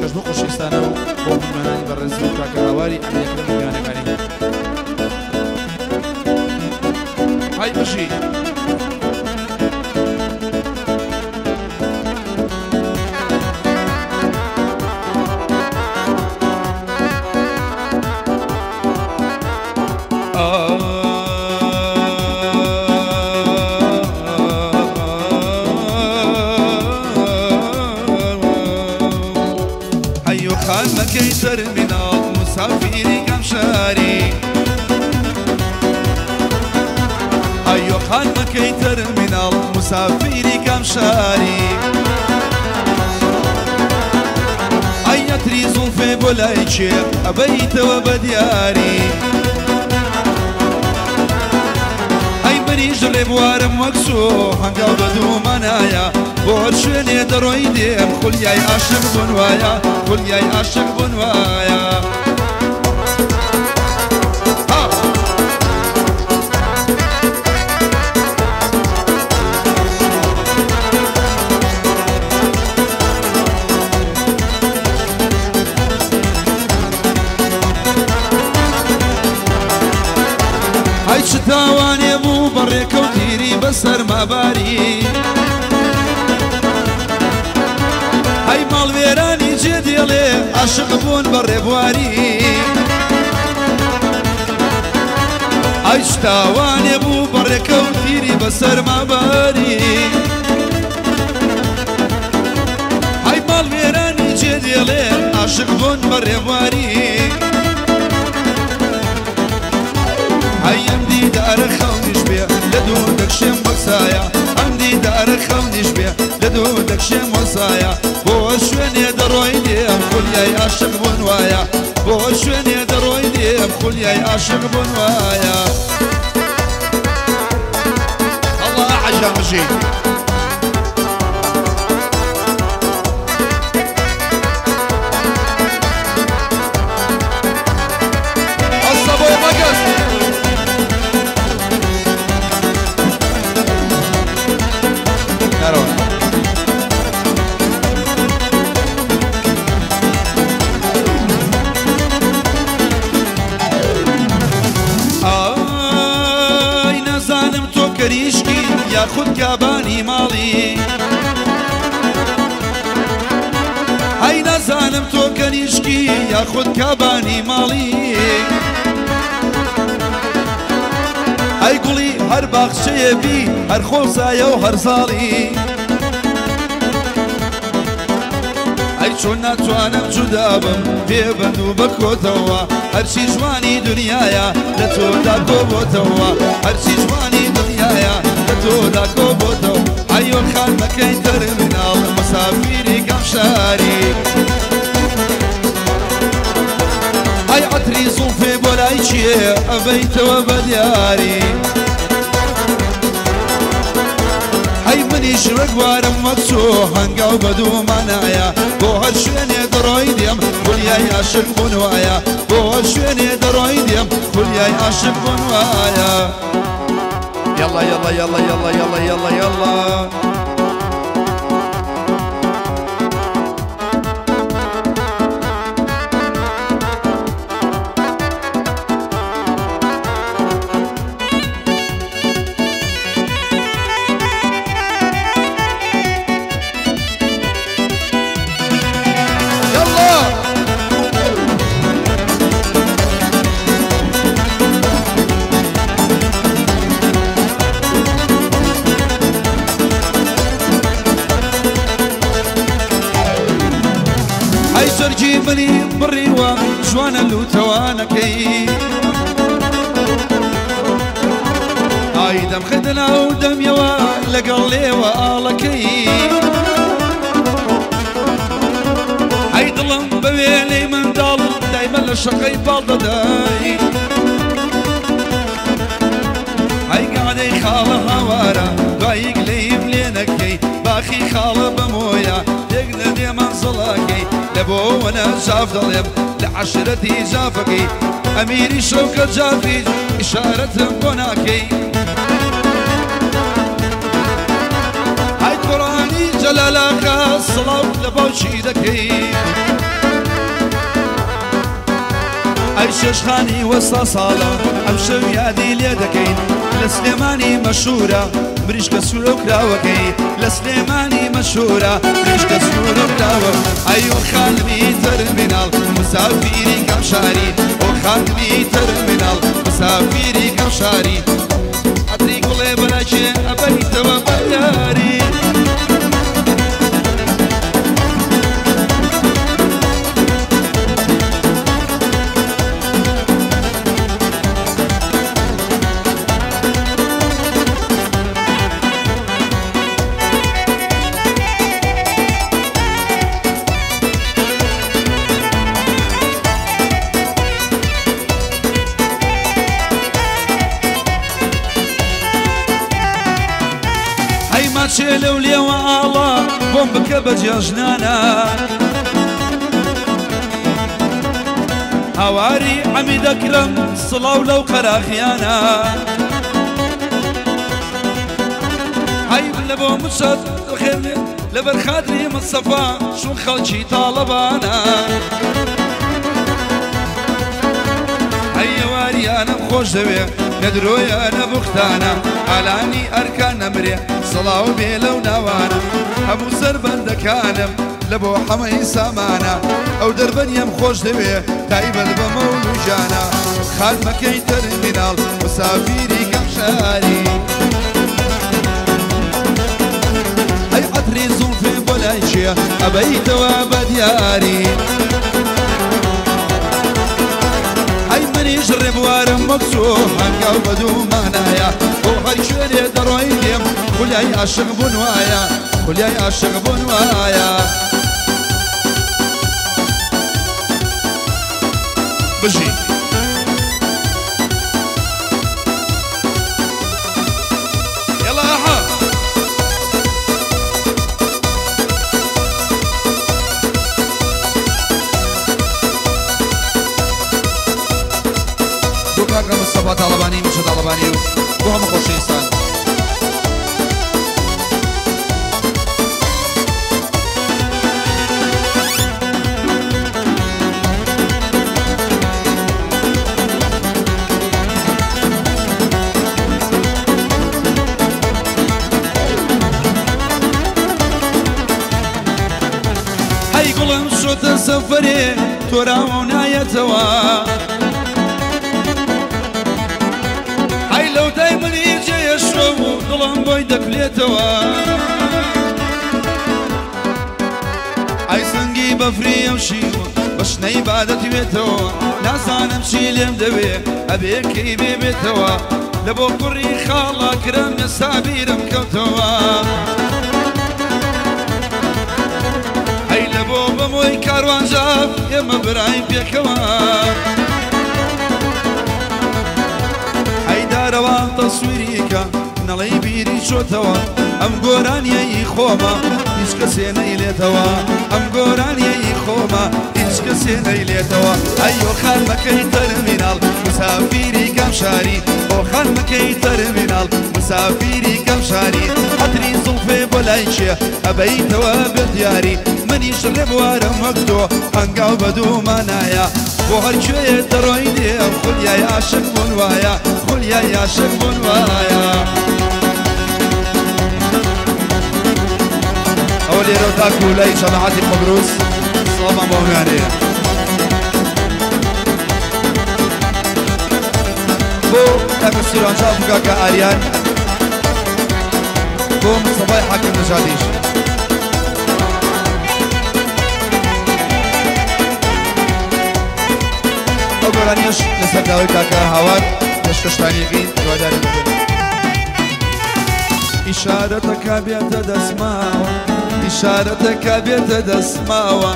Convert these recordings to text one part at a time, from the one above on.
شش بۆ خۆشویستانە و بۆ میوانانی بەڕێز و کاکەڕاواری ئەمریکا میوانەکانی های بژی مكي ترمينال مسافري كم شاري أيو خان مكي ترمينال مسافري كم شاري أي تريزو في بولايتشي أبيت وبدياري أي بريج لبوارم وكسو هنقل بدو منايا بۆ شوێنێ دەڕۆی دێم خولیای عاشق بنوایە خولیای عاشق بنوایە های چ تاوانێ بوو بەڕێکەوتیری بەسەر ماباری های ماڵوێرانی جێ دێڵێ عاشق بوون بە ڕێبواری های چ تاوانێ بوو بەڕێکەوتیری بەسەر ماباری های ماڵوێرانی جێ دێڵێ عاشق بوون بە ڕێبواری های ئەم دیدارە خەونیش بێ لە دوو دەکشێم بەکسایە ئەم دیدارە خەونیش بێ لە دوو دەکشێم وەسایە بۆ شوێنێ دەڕۆی دێم خولیای عاشق بوون وایە بۆ شوێنێ دەڕۆی دێم خولیای عاشق بوون وایە الله عەجەب بژی ئەستا بۆ مەگەست کەریشکی یاخود کابانی ماڵی ئەی نەزانم تۆ کەریشکی یاخود کابانی ماڵی ئەی گوڵی هەر باخچەیە بی هەر خۆزایە و هەر زاڵی ئەی چۆن ناتوانم جودا بم پێبەند و بەکۆتەوە هەرچی جوانی دنیایە لە تۆدا کۆبۆتەوە هەرچی جوانی دنیایە لە تۆدا کۆبۆتەوە ئەیۆ خان مەکەی تەرمیناڵ مسافیری کەم شاری ئەی عەتری زوڵفێ بۆ لای چیە ئەبەیتەوە بە دیاری ئەی منیش ڕگوارم وەک چۆ هەنگاو بەدوومانایە بۆ هەر شوێنێ دەڕۆی دێم خولیای عاشق بوون وایە بۆ هەر شوێنێ دەڕۆی دێم خولیای عاشق بوون وایە یەڵا یەڵا یەڵا یەڵا یەڵا یەڵا یەڵا سەرگی منی بڕیوە جوانە لوتەوانەکەی ئای دەمخەدنا و دەمیەوە لەگەڵ لێوە ئاڵەکەی ئەی دڵم بەوێ لێی منداڵ دایمە لە شەقەی پاڵ دەدای ئەی گادەی خاڵە هاوارە دواییک لێیم لێ نەکەی باخی خاڵە بەمۆیە تێک لە دێمان زڵاکەی لبو وانا جاف ضليم لعشرتي جافكي اميري شوكة جافي ئیشارەتم بۆ ناکەی ئای قورانی جەلالاکە سڵاو لە باوچی دەکەی ئەی شێشخانی وەستا ساڵە ئەم شەو یادی لێ دەکەین لە سلێمانی مەشهورە مریشکە سوورە و کراوەکەی لە سلێمانی مەشهورە مریشکە سوورە و کراوە ئەی ئۆ خانمی تەرمیناڵ مسافیری کەم شاری ئۆ خانمی تەرمیناڵ مسافیری کەم شاری ئەتری گوڵێ بەلاکێ ئەبەریتەوە بەیاری چێ لەو لێوە ئاڵا بۆم بکە بە جێژنانە هاواری ئەمی دەکرم سڵاو لەو قەراخیانە هەی لە بۆ مچەت خێنێ لەبەر خاتری مستەفا چون خەڵکی تاڵەبانە هەی ئەواریانم خۆش دەوێ نەدرۆیە نەبوختانە ئالانی ئەرکان نەمرێ سڵاو بێ لەو ناوانە هەموو سەربەندەکانم لە بۆ حەمەی سامانە ئەو دەربەنیم خۆش دەوێ تایبەت بە مەول و ژانە خاتمەکەی تەرمیناڵ مسافیری کەم شاری ئەی عەتری زوڵفێ بۆ لای چێ ئەبەیتەوە بە دیاری ئەی منیش ڕێبوارم وەکسۆ هەنگاو بەدوومانایە بۆ هەر شوێنێ دەڕۆی لێم خولیای عاشق بوون وایە خولیای عاشق بوون وایە بژی یەڵا ئەحا بۆ کاکە مستەفا تاڵەبانی میشە تاڵەبانی و بۆ هەموو خۆشەویستان شۆتە سەفەرێ تۆراوە و نایەتەوە ئەی لەو دای منی جێیەشۆ و دڵم بۆی دەکلێتەوە ئەی سنگی بەفری ئەو شیوە بە شنەی بادەتوێتەوە نازانم چی لێم دەوێ ئەبێ کەی بێبێتەوە لە بۆ کوڕی خاڵا کرم ئێستا بیرم کەوتەوە بۆ بەمۆی کاروانجاف ئێمە برایم پێکەوە هەیدارەوان تەسویریکە نەڵەی بیری چۆتەوە ئەم گۆرانیەی خۆمە هیچ کەسێ نەیلێتەوە ئەم گۆرانیەی خۆمە هیچ کەسێ نەیلێتەوە ئەیۆ خانمەکەی تەرمیناڵ مسافیری کەم شاری بۆ خانمەکەی تەرمیناڵ مسافیری کەم شاری عەتری زوڵفێ بۆ لای چێ ئەبەیتەوە بە دیاری منیش ڕێبوارم وەک تۆ هەنگاو بەدوومانایە بۆ هەر کوێیە دەڕۆی دێم خولیای عاشق بوون وایە خولیای عاشق بوون وایە ئەوە لێرە تاکو لای جەماعەتی قوبروس سڵامان بۆ هەمووانەیە بۆ کاکە سیرانجاف و کاکە ئاریان بۆ مستەفای حاکم نەژادیش ئەو گۆرانیەش لەسەر داوای کاکە هاوار پێشکەشتانیەکەی دواداری بکەن ئیشارەتەکە بێتە دەسماوە ئیشارەتەکە بێتە دەسماوە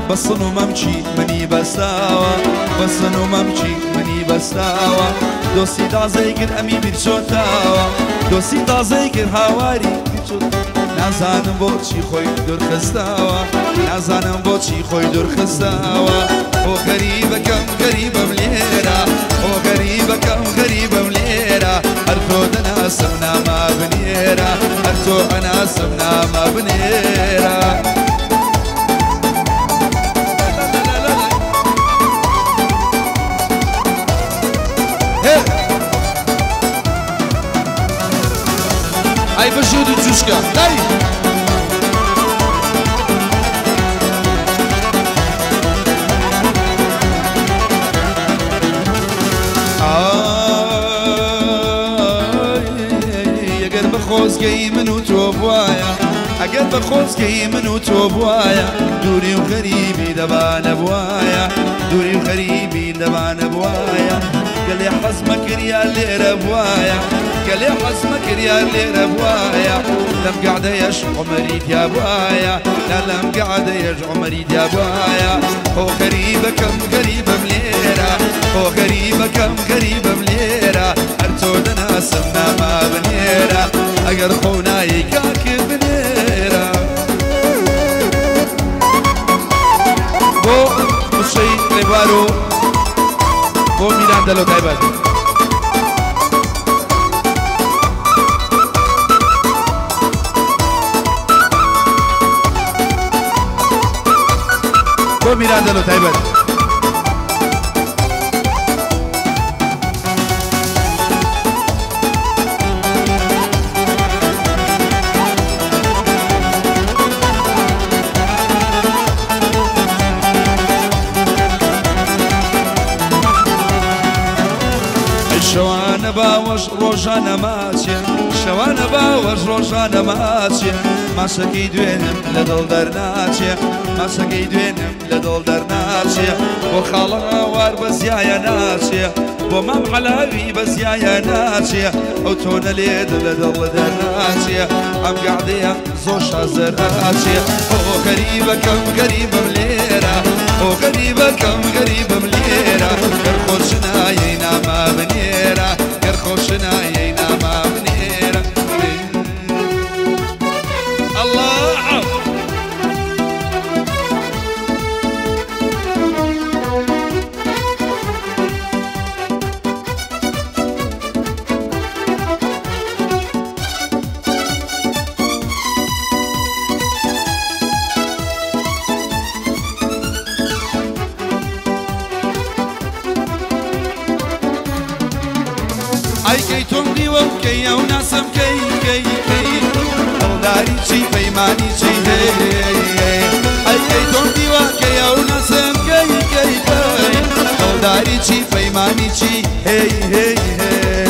بەسن و مەمچی منی بەستاوە بەسن و مەمچی منی بەستاوە دۆستی تازەی کرد ئەمی بیرچۆتاوە دۆستی تازەی کرد هاواری نازانم بۆچی خۆی دوورخستاوە نازانم بۆچی خۆی دوورخستاوە ئۆ غەریبەکەم غەریبەم لێرە ئۆ غەریبەکەم غەریبە دەناسم نامە بنێرە ئەی بەژۆ دوو جوشکە لای خۆزگەی من و تۆ بوایە ئەگەر بە خۆزگەی من و تۆ بوایە دووری و غەریبی دەبانە بوایە دووری و غەریبی دەبانە بوایە گەلێ حەزمە کردیان لێرە بوایە گەلێ حەزمە کردیان لێرە بوایە لەم گەعدەیەش عومەری تیا بوایە لەم گەعدەیەش عومەری تیا بوایە خۆ غەریبەکەم غەریبەم لێرە خۆ غەریبەکەم غەریبەم لێرە هەر تۆ دەناسم نامە بنێرە ئەگەر خۆ نایی کاکە بنێرە بۆ مشەی لێبوار و بۆ میران دەلۆ تایبەت بۆ میران دەلۆ تایبەت شەوانە باوەش ڕۆژانە ماچێ شەوانە باوەش ڕۆژانە ماچێ ماسەکەی دوێنم لە دڵ دەرناچێ ماسەکەی دوێنم لە دڵ دەرناچێ بۆ خاڵە هاوار بەزیایە ناچێ بۆ مام حەلاوی بەزیایە ناچێ ئەو تۆنە لێت لە دڵ دەرناچێ ئەم گەعدەیە زۆر شازەرناچێ ئۆ غەریبەکەم غەریبەم لێرە ئۆ غەریبەکەم غەریبەم لێرە گەر خۆشنایەی نامە بنێرە گەر خۆشنایەی نامە بنێرە الله ئەیکەی تۆم دیوە و کەیە و ناسم کەی کەی کەی دڵداری چی پەیمانی چی هەی ئەیکەی تۆم دیوە کەیە و ناسم کەی کەی کەی دڵداری چی پەیمانی چی هەی هەی هەی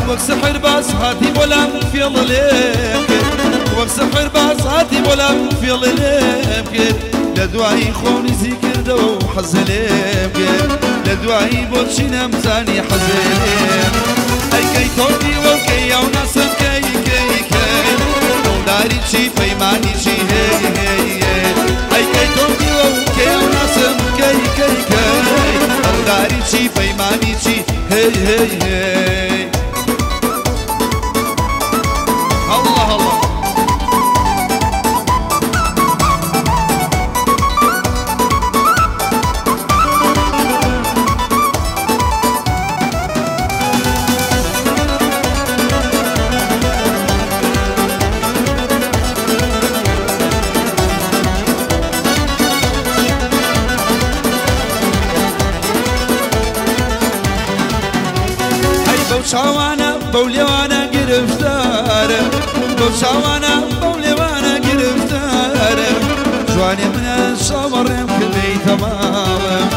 وەک سەحر باز هاتی بۆلام فێڵ لێم کرد وەک سەحر باز هاتی بۆلام فێڵ لێم کرد لە دوایی خۆ نزی کردەوە و حەزە لێم کرد لە دوایی بۆچی نەمزانی حەزە لێم ئەیکەی تۆ دیوە و کەیە و ناسم کەی کەی کەی دڵداری چی پەیمانی چی هەی هەی هەی ئەیکەی تۆ دیوە و کەیە و ناسم کەی کەی کەی دڵداری چی پەیمانی چی هەی هەی هەی الله الله چاوانە بەو لێوانە گرفتارە بەو چاوانە بەو لێوانە گرفتارە جوانێ منە چاوەڕێم کە بێیتە ماڵم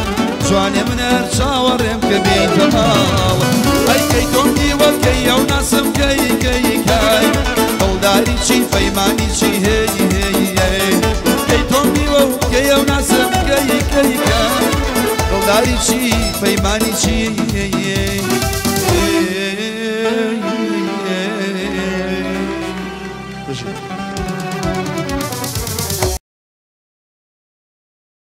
جوانێ منە چاوەڕێم کە بێیتە ماڵم ئەیکەی تۆم دیوە کەیە و ناسم کەی کەی کەی دڵداری چی پەیمانی چی هەی هەی هەی کەی تۆم دیوە کەیە و ناسم کەی کەی کەی دڵداری چی پەیمانی چی هەی هەی